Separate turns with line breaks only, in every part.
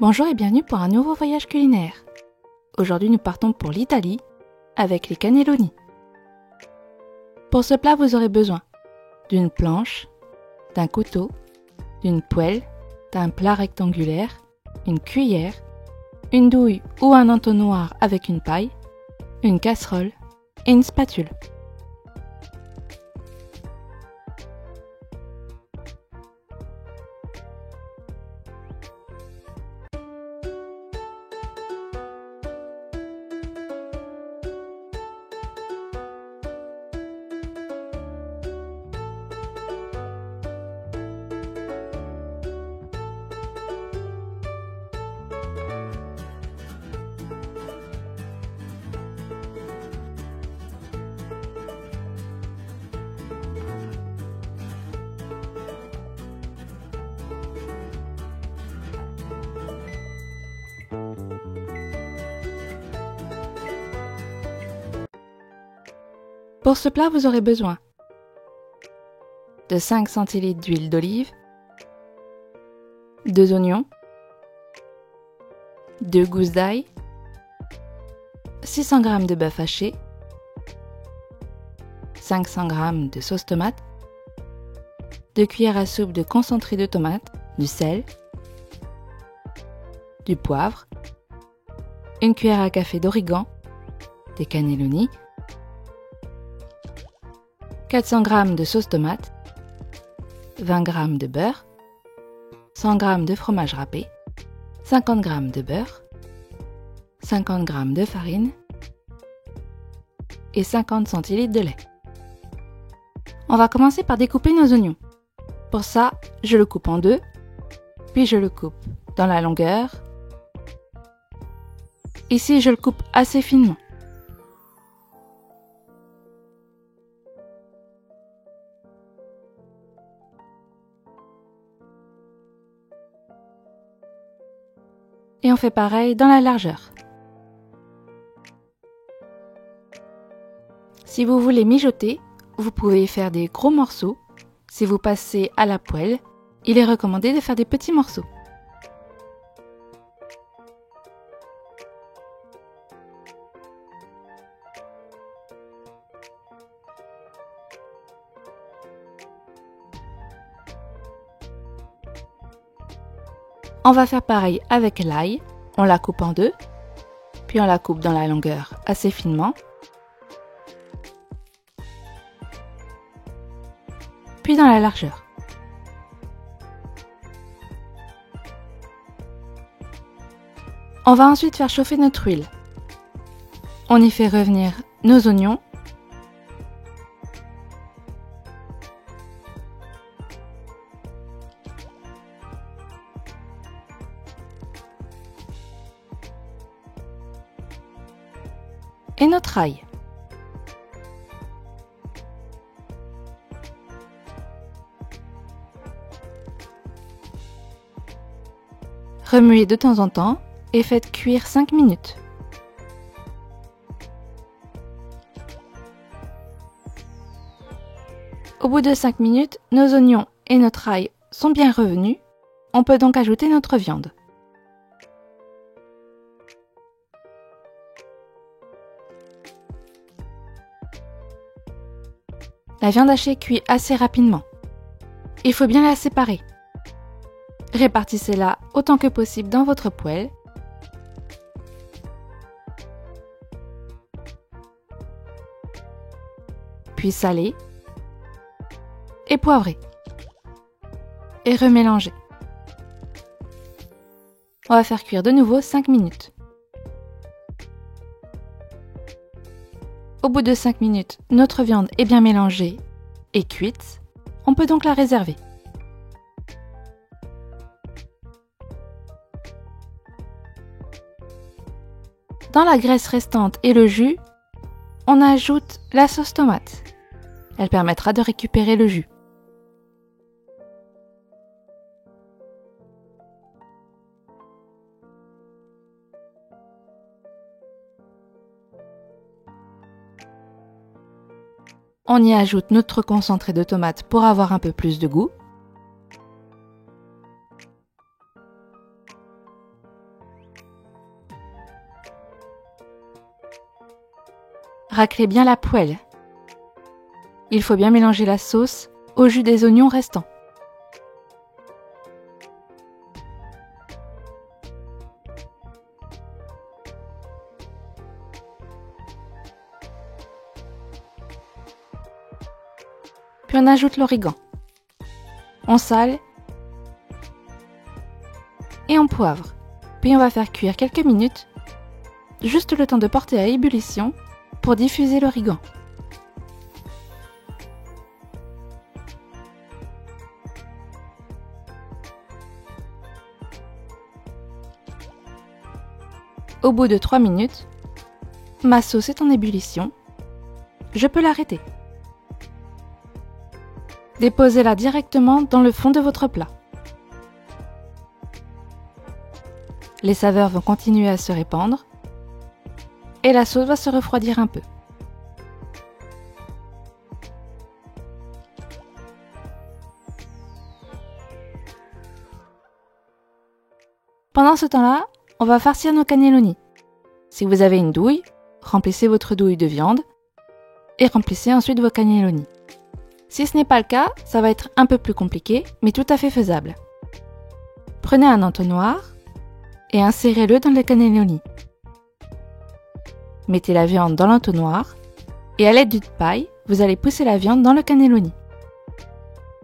Bonjour et bienvenue pour un nouveau voyage culinaire. Aujourd'hui nous partons pour l'Italie avec les cannelloni. Pour ce plat vous aurez besoin d'une planche, d'un couteau, d'une poêle, d'un plat rectangulaire, une cuillère, une douille ou un entonnoir avec une paille, une casserole et une spatule. Pour ce plat, vous aurez besoin de 5 cl d'huile d'olive, 2 oignons, 2 gousses d'ail, 600 g de bœuf haché, 500 g de sauce tomate, 2 cuillères à soupe de concentré de tomate, du sel, du poivre, 1 cuillère à café d'origan, des cannelloni, 400 g de sauce tomate, 20 g de beurre, 100 g de fromage râpé, 50 g de beurre, 50 g de farine et 50 cl de lait. On va commencer par découper nos oignons. Pour ça, je le coupe en deux, puis je le coupe dans la longueur. Ici, je le coupe assez finement. Et on fait pareil dans la largeur. Si vous voulez mijoter, vous pouvez faire des gros morceaux. Si vous passez à la poêle, il est recommandé de faire des petits morceaux. On va faire pareil avec l'ail, on la coupe en deux, puis on la coupe dans la longueur assez finement, puis dans la largeur. On va ensuite faire chauffer notre huile. On y fait revenir nos oignons, et notre ail. Remuez de temps en temps et faites cuire 5 minutes. Au bout de 5 minutes, nos oignons et notre ail sont bien revenus. On peut donc ajouter notre viande. La viande hachée cuit assez rapidement. Il faut bien la séparer. Répartissez-la autant que possible dans votre poêle. Puis salez et poivrez. Et remélangez. On va faire cuire de nouveau 5 minutes. Au bout de 5 minutes, notre viande est bien mélangée et cuite. On peut donc la réserver. Dans la graisse restante et le jus, on ajoute la sauce tomate. Elle permettra de récupérer le jus. On y ajoute notre concentré de tomate pour avoir un peu plus de goût. raclez bien la poêle. Il faut bien mélanger la sauce au jus des oignons restants. Puis on ajoute l'origan. On sale et on poivre. Puis on va faire cuire quelques minutes, juste le temps de porter à ébullition pour diffuser l'origan. Au bout de 3 minutes, ma sauce est en ébullition. Je peux l'arrêter. Déposez-la directement dans le fond de votre plat. Les saveurs vont continuer à se répandre et la sauce va se refroidir un peu. Pendant ce temps-là, on va farcir nos cannelloni. Si vous avez une douille, remplissez votre douille de viande et remplissez ensuite vos cannelloni. Si ce n'est pas le cas, ça va être un peu plus compliqué, mais tout à fait faisable. Prenez un entonnoir et insérez-le dans les cannelloni. Mettez la viande dans l'entonnoir et à l'aide d'une paille, vous allez pousser la viande dans le cannelloni.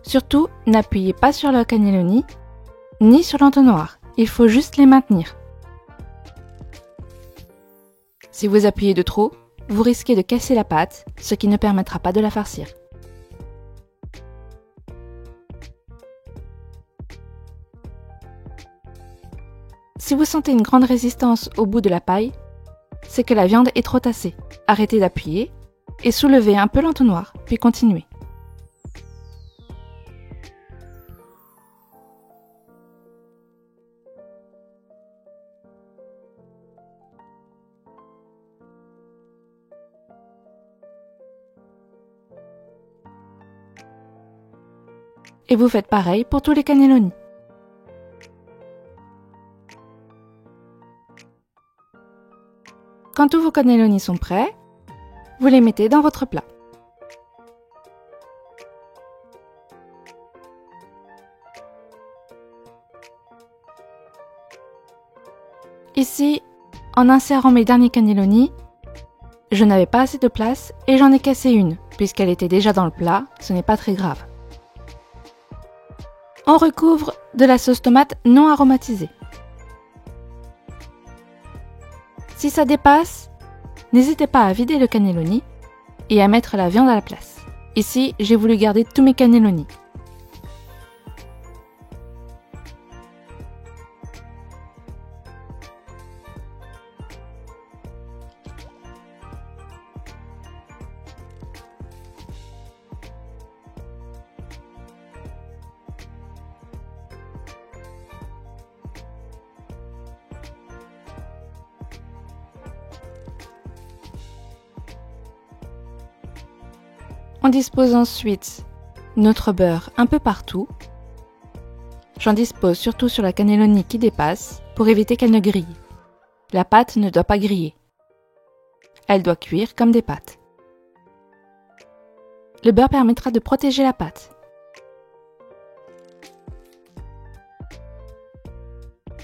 Surtout, n'appuyez pas sur le cannelloni ni sur l'entonnoir, il faut juste les maintenir. Si vous appuyez de trop, vous risquez de casser la pâte, ce qui ne permettra pas de la farcir. Si vous sentez une grande résistance au bout de la paille, c'est que la viande est trop tassée. Arrêtez d'appuyer et soulevez un peu l'entonnoir, puis continuez. Et vous faites pareil pour tous les cannelloni. Quand tous vos cannelloni sont prêts, vous les mettez dans votre plat. Ici, en insérant mes derniers cannelloni, je n'avais pas assez de place et j'en ai cassé une, puisqu'elle était déjà dans le plat, ce n'est pas très grave. On recouvre de la sauce tomate non aromatisée. Si ça dépasse, n'hésitez pas à vider le cannelloni et à mettre la viande à la place. Ici, j'ai voulu garder tous mes cannelloni. On dispose ensuite notre beurre un peu partout. J'en dispose surtout sur la cannelloni qui dépasse pour éviter qu'elle ne grille. La pâte ne doit pas griller. Elle doit cuire comme des pâtes. Le beurre permettra de protéger la pâte.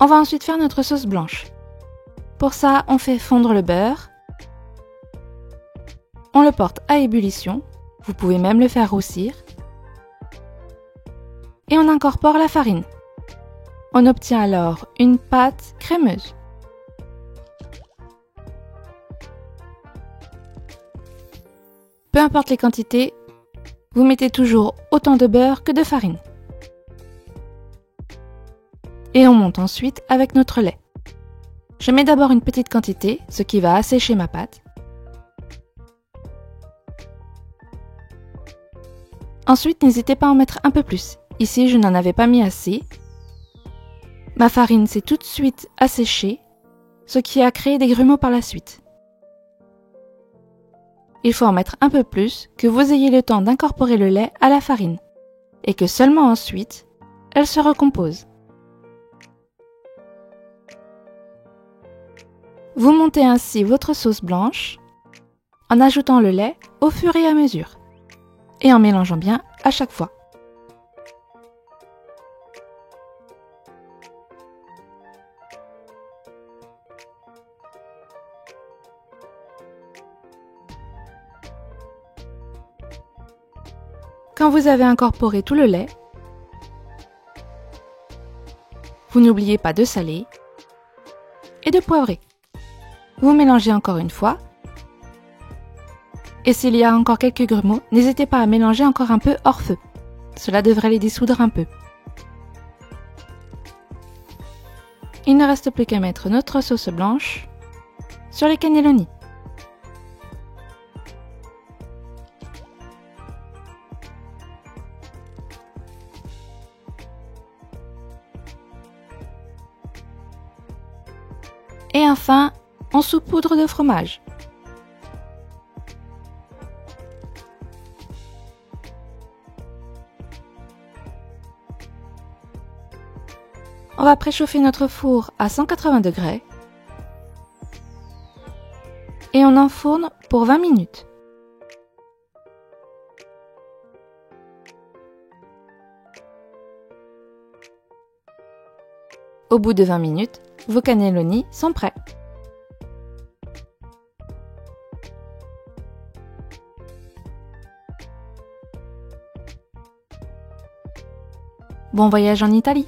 On va ensuite faire notre sauce blanche. Pour ça, on fait fondre le beurre. On le porte à ébullition. Vous pouvez même le faire roussir. Et on incorpore la farine. On obtient alors une pâte crémeuse. Peu importe les quantités, vous mettez toujours autant de beurre que de farine. Et on monte ensuite avec notre lait. Je mets d'abord une petite quantité, ce qui va assécher ma pâte. Ensuite, n'hésitez pas à en mettre un peu plus. Ici, je n'en avais pas mis assez. Ma farine s'est tout de suite asséchée, ce qui a créé des grumeaux par la suite. Il faut en mettre un peu plus, que vous ayez le temps d'incorporer le lait à la farine, et que seulement ensuite, elle se recompose. Vous montez ainsi votre sauce blanche en ajoutant le lait au fur et à mesure et en mélangeant bien à chaque fois. Quand vous avez incorporé tout le lait, vous n'oubliez pas de saler et de poivrer. Vous mélangez encore une fois. Et s'il y a encore quelques grumeaux, n'hésitez pas à mélanger encore un peu hors feu. Cela devrait les dissoudre un peu. Il ne reste plus qu'à mettre notre sauce blanche sur les cannelloni. Et enfin, on saupoudre de fromage. On va préchauffer notre four à 180 degrés et on enfourne pour 20 minutes. Au bout de 20 minutes, vos cannelloni sont prêts. Bon voyage en Italie!